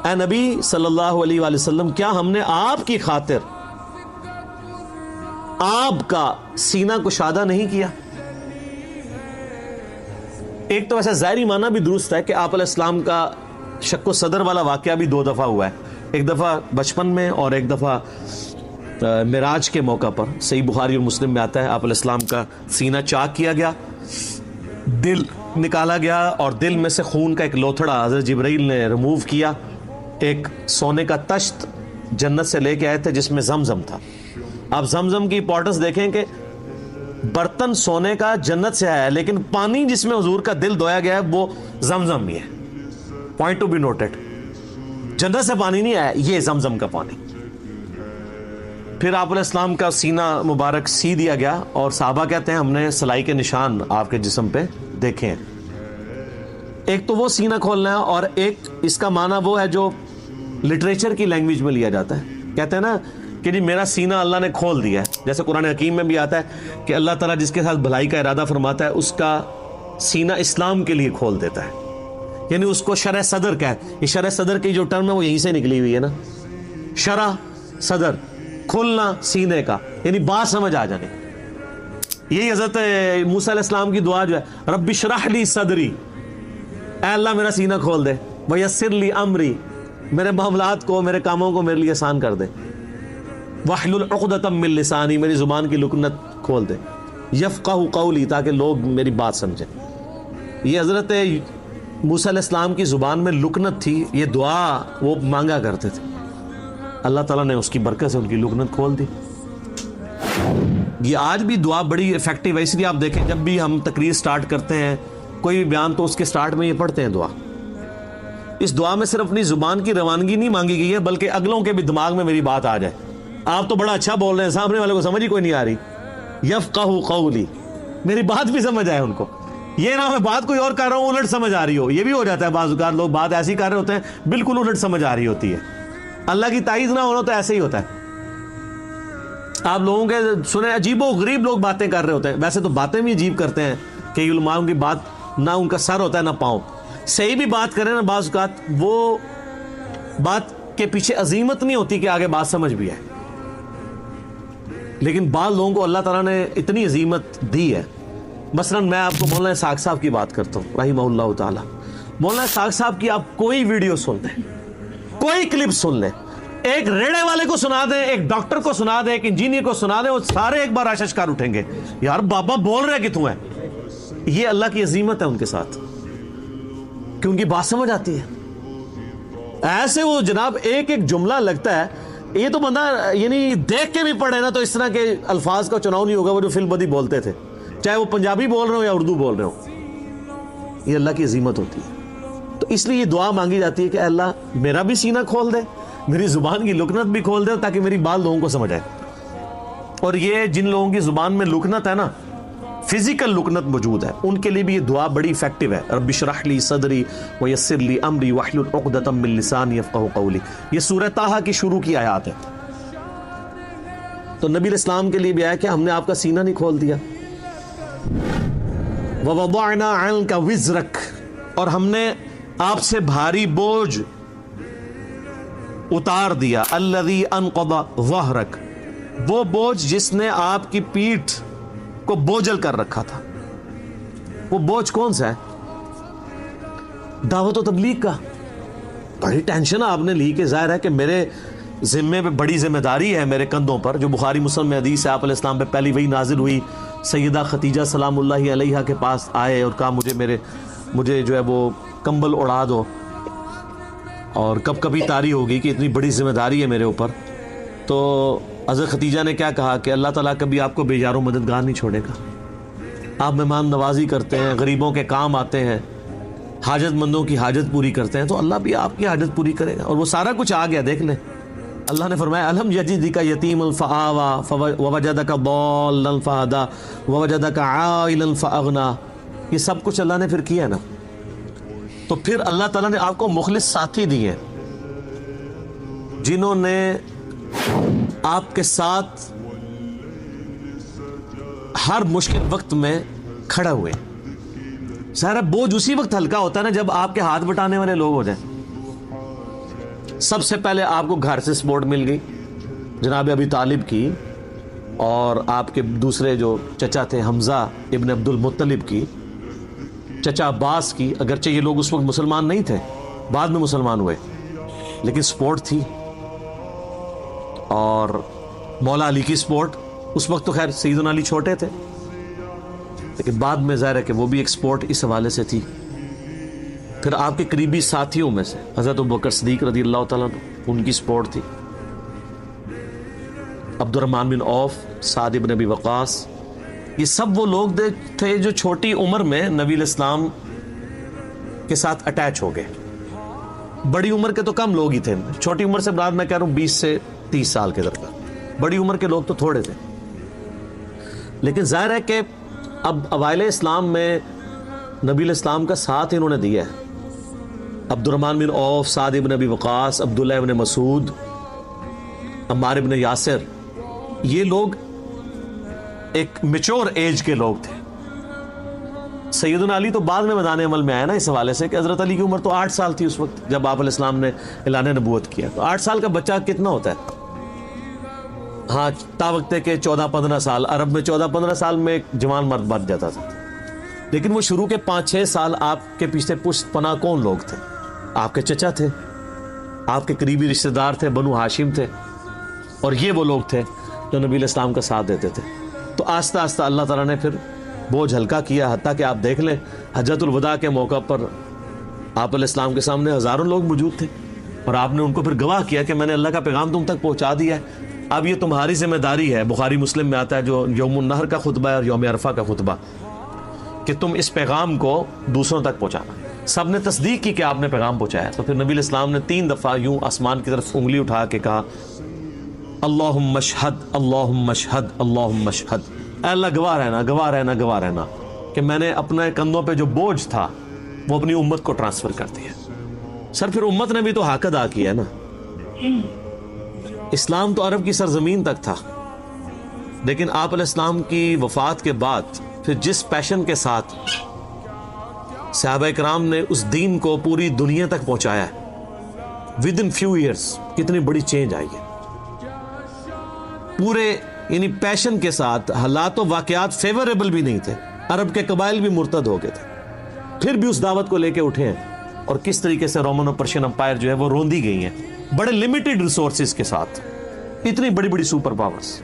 اے نبی صلی اللہ علیہ وآلہ وسلم کیا ہم نے آپ کی خاطر آپ کا سینہ کشادہ نہیں کیا؟ ایک تو ویسے ظاہری معنی بھی درست ہے کہ آپ علیہ السلام کا شق و صدر والا واقعہ بھی 2 دفعہ ہوا ہے، ایک دفعہ بچپن میں اور ایک دفعہ معراج کے موقع پر۔ صحیح بخاری اور مسلم میں آتا ہے آپ علیہ السلام کا سینہ چاک کیا گیا، دل نکالا گیا اور دل میں سے خون کا ایک لوتھڑا حضرت جبرائیل نے ریموو کیا۔ ایک سونے کا تشت جنت سے لے کے آئے تھے جس میں زمزم تھا۔ آپ زمزم کی امپورٹنس دیکھیں کہ برتن سونے کا جنت سے آیا ہے، لیکن پانی جس میں حضور کا دل دھویا گیا ہے وہ زمزم ہی ہے۔ پوائنٹ ٹو بی نوٹڈ، جنت سے پانی نہیں آیا، یہ زمزم کا پانی۔ پھر آپ علیہ السلام کا سینہ مبارک سی دیا گیا اور صحابہ کہتے ہیں ہم نے سلائی کے نشان آپ کے جسم پہ دیکھے ہیں۔ ایک تو وہ سینہ کھولنا ہے، اور ایک اس کا معنی وہ ہے جو لٹریچر کی لینگویج میں لیا جاتا ہے، کہتے ہیں نا کہ جی میرا سینہ اللہ نے کھول دیا ہے۔ جیسے قرآن حکیم میں بھی آتا ہے کہ اللہ تعالیٰ جس کے ساتھ بھلائی کا ارادہ فرماتا ہے اس کا سینہ اسلام کے لیے کھول دیتا ہے، یعنی اس کو شرح صدر کہتے ہیں۔ یہ شرح صدر کی جو ٹرم ہے وہ یہیں سے نکلی ہوئی ہے نا، شرح صدر، کھولنا سینے کا، یعنی بات سمجھ آ جانے۔ یہی حضرت موسیٰ علیہ السلام کی دعا جو ہے رب اشرح لی صدری، اے اللہ میرا سینہ کھول دے، ویسر لی امری، میرے معاملات کو میرے کاموں کو میرے لیے آسان کر دے، واحلل عقدۃ من لسانی، میری زبان کی لکنت کھول دے، یفقہوا قولی، تاکہ لوگ میری بات سمجھیں۔ یہ حضرت موسیٰ علیہ السلام کی زبان میں لکنت تھی، یہ دعا وہ مانگا کرتے تھے، اللہ تعالیٰ نے اس کی برکت سے ان کی لکنت کھول دی۔ یہ آج بھی دعا بڑی افیکٹو ہے، اس لیے آپ دیکھیں جب بھی ہم تقریر سٹارٹ کرتے ہیں کوئی بھی بیان تو اس کے سٹارٹ میں یہ پڑھتے ہیں دعا۔ اس دعا میں صرف اپنی زبان کی روانگی نہیں مانگی گئی ہے بلکہ اگلوں کے بھی دماغ میں میری بات آ جائے۔ آپ تو بڑا اچھا بول رہے ہیں، سامنے والے کو سمجھ ہی کوئی نہیں آ رہی، یفقہوا قولی، میری بات بھی سمجھ آئے ان کو، یہ نہ میں بات کوئی اور کر رہا ہوں الٹ سمجھ آ رہی ہو۔ یہ بھی ہو جاتا ہے بعض اوقات لوگ بات ایسی کر رہے ہوتے ہیں بالکل الٹ سمجھ آ رہی ہوتی ہے۔ اللہ کی تائید نہ ہونا تو ایسے ہی ہوتا ہے۔ آپ لوگوں کے سنے عجیب و غریب لوگ باتیں کر رہے ہوتے ہیں، ویسے تو باتیں بھی عجیب کرتے ہیں کہ علماء کی بات نہ ان کا سر ہوتا ہے نہ پاؤں، صحیح بھی بات کریں نا بعض اوقات وہ بات کے پیچھے عظیمت نہیں ہوتی کہ آگے بات سمجھ بھی آئے، لیکن بعض لوگوں کو اللہ تعالیٰ نے اتنی عظیمت دی ہے۔ مثلاً میں آپ کو مولانا اسحاق صاحب کی بات کرتا ہوں رحمہ اللہ تعالیٰ۔ مولانا اسحاق صاحب کی آپ کوئی ویڈیو سن لیں، کوئی کلپ سن لیں، ایک ریڑے والے کو سنا دیں، ایک ڈاکٹر کو سنا دیں، ایک انجینئر کو سنا دیں، وہ سارے ایک بار اششکار اٹھیں گے، یار بابا بول رہے کہ تو ہے۔ یہ اللہ کی عظیمت ہے ان کے ساتھ کہ ان کی بات سمجھ آتی ہے۔ ایسے وہ جناب ایک ایک جملہ لگتا ہے، یہ تو بندہ یعنی دیکھ کے بھی پڑھے نا تو اس طرح کے الفاظ کا چناؤ نہیں ہوگا وہ جو فی البدی بولتے تھے، چاہے وہ پنجابی بول رہے ہو یا اردو بول رہے ہو۔ یہ اللہ کی عظیمت ہوتی ہے، تو اس لیے یہ دعا مانگی جاتی ہے کہ اللہ میرا بھی سینہ کھول دے، میری زبان کی لکنت بھی کھول دے تاکہ میری بات لوگوں کو سمجھ آئے۔ اور یہ جن لوگوں کی زبان میں لکنت ہے نا، فزیکل لکنت موجود ہے، ان کے لیے بھی یہ دعا بڑی افیکٹو ہے۔ رب اشرح لی صدری ویسر لی امری واحلل عقدۃ من لسانی یفقہوا قولی، یہ سورہ طٰہٰ کی شروع کی آیات ہے۔ تو نبی علیہ السلام کے لیے بھی آیا کہ ہم نے آپ کا سینہ نہیں کھول دیا۔ وَوَضَعْنَا عَنْكَ وِزْرَكَ، اور ہم نے آپ سے بھاری بوجھ اتار دیا، الذی انقض ظہرک، وہ بوجھ جس نے آپ کی پیٹھ کو بوجھل کر رکھا تھا۔ وہ بوجھ کون سا ہے؟ دعوت و تبلیغ کا۔ بڑی ٹینشن آپ نے لی کہ ظاہر ہے کہ میرے ذمے پہ بڑی ذمہ داری ہے میرے کندھوں پر، جو بخاری مسلم میں حدیث ہے آپ علیہ السلام پہ پہلی وہی نازل ہوئی، سیدہ خدیجہ سلام اللہ علیہا کے پاس آئے اور کہا مجھے جو ہے وہ کمبل اڑا دو، اور کب کبھی طاری ہوگی کہ اتنی بڑی ذمہ داری ہے میرے اوپر۔ تو حضرت خدیجہ نے کیا کہا کہ اللہ تعالیٰ کبھی آپ کو بے یار و مددگار نہیں چھوڑے گا، آپ مہمان نوازی کرتے ہیں، غریبوں کے کام آتے ہیں، حاجت مندوں کی حاجت پوری کرتے ہیں، تو اللہ بھی آپ کی حاجت پوری کرے گا۔ اور وہ سارا کچھ آ گیا، دیکھ لیں اللہ نے فرمایا الم یجدک یتیما فآوی ووجدک ضالا فہدی ووجدک عائلا فاغنی، یہ سب کچھ اللہ نے پھر کیا نا۔ تو پھر اللہ تعالیٰ نے آپ کو مخلص ساتھی دیے جنہوں نے آپ کے ساتھ ہر مشکل وقت میں کھڑے ہوئے۔ سارا بوجھ اسی وقت ہلکا ہوتا ہے نا جب آپ کے ہاتھ بٹانے والے لوگ ہو جائیں۔ سب سے پہلے آپ کو گھر سے سپورٹ مل گئی جناب ابی طالب کی، اور آپ کے دوسرے جو چچا تھے حمزہ ابن عبد المطلب کی، چچا عباس کی، اگرچہ یہ لوگ اس وقت مسلمان نہیں تھے، بعد میں مسلمان ہوئے، لیکن سپورٹ تھی. اور مولا علی کی سپورٹ، اس وقت تو خیر سیدنا علی چھوٹے تھے، لیکن بعد میں ظاہر ہے کہ وہ بھی ایک سپورٹ اس حوالے سے تھی. پھر آپ کے قریبی ساتھیوں میں سے حضرت ابوبکر صدیق رضی اللہ تعالیٰ عنہ، ان کی سپورٹ تھی. عبد الرحمن بن عوف، سعد بن ابی وقاص، یہ سب وہ لوگ تھے جو چھوٹی عمر میں نبی الاسلام کے ساتھ اٹیچ ہو گئے. بڑی عمر کے تو کم لوگ ہی تھے، چھوٹی عمر سے بعد میں کہہ رہا ہوں 20 سے 30 سال کے درمیان، بڑی عمر کے لوگ تو تھوڑے تھے. لیکن ظاہر ہے کہ اب اوائل اسلام میں نبی الاسلام کا ساتھ انہوں نے دیا ہے. عبد الرحمن بن عوف، سعد بن ابی وقاص، عبداللہ بن مسعود، عمار بن یاسر، یہ لوگ ایک میچور ایج کے لوگ تھے. سیدنا علی تو بعد میں میدان عمل میں آیا نا، اس حوالے سے کہ حضرت علی کی عمر تو 8 سال تھی اس وقت جب آپ علیہ السلام نے اعلان نبوت کیا. تو 8 سال کا بچہ کتنا ہوتا ہے؟ ہاں تا وقت کہ 14-15 سال، عرب میں 14-15 سال میں ایک جوان مرد بن جاتا تھا. لیکن وہ شروع کے 5-6 سال آپ کے پیچھے پشت پناہ کون لوگ تھے؟ آپ کے چچا تھے، آپ کے قریبی رشتہ دار تھے، بنو ہاشم تھے، اور یہ وہ لوگ تھے جو نبی علیہ السلام کا ساتھ دیتے تھے. تو آہستہ آہستہ اللہ تعالیٰ نے پھر بوجھ ہلکا کیا، حتیٰ کہ آپ دیکھ لیں حجۃ الوداع کے موقع پر آپ علیہ السلام کے سامنے ہزاروں لوگ موجود تھے، اور آپ نے ان کو پھر گواہ کیا کہ میں نے اللہ کا پیغام تم تک پہنچا دیا ہے، اب یہ تمہاری ذمہ داری ہے. بخاری مسلم میں آتا ہے جو یوم النحر کا خطبہ ہے اور یوم عرفہ کا خطبہ، کہ تم اس پیغام کو دوسروں تک پہنچانا. سب نے تصدیق کی کہ آپ نے پیغام پہنچایا. تو پھر نبی علیہ السلام نے 3 دفعہ یوں آسمان کی طرف انگلی اٹھا کے کہا اللہم اشہد اللہم اشہد اللہم اشہد، اے اللہ گواہ رہنا گواہ رہنا گواہ رہنا کہ میں نے اپنے کندھوں پہ جو بوجھ تھا وہ اپنی امت کو ٹرانسفر کر دیا. سر پھر امت نے بھی تو حق ادا کیا ہے نا. اسلام تو عرب کی سرزمین تک تھا، لیکن آپ علیہ السلام کی وفات کے بعد پھر جس پیشن کے ساتھ صحابہ کرام نے اس دین کو پوری دنیا تک پہنچایا ہے، ود ان فیو ایئرس کتنی بڑی چینج آئی ہے. پورے یعنی پیشن کے ساتھ، حالات و واقعات فیوریبل بھی نہیں تھے، عرب کے قبائل بھی مرتد ہو گئے تھے، پھر بھی اس دعوت کو لے کے اٹھے ہیں. اور کس طریقے سے رومن اور پرشین امپائر جو ہے وہ روندی گئی ہیں بڑے لمیٹڈ ریسورسز کے ساتھ، اتنی بڑی بڑی سپر پاورز.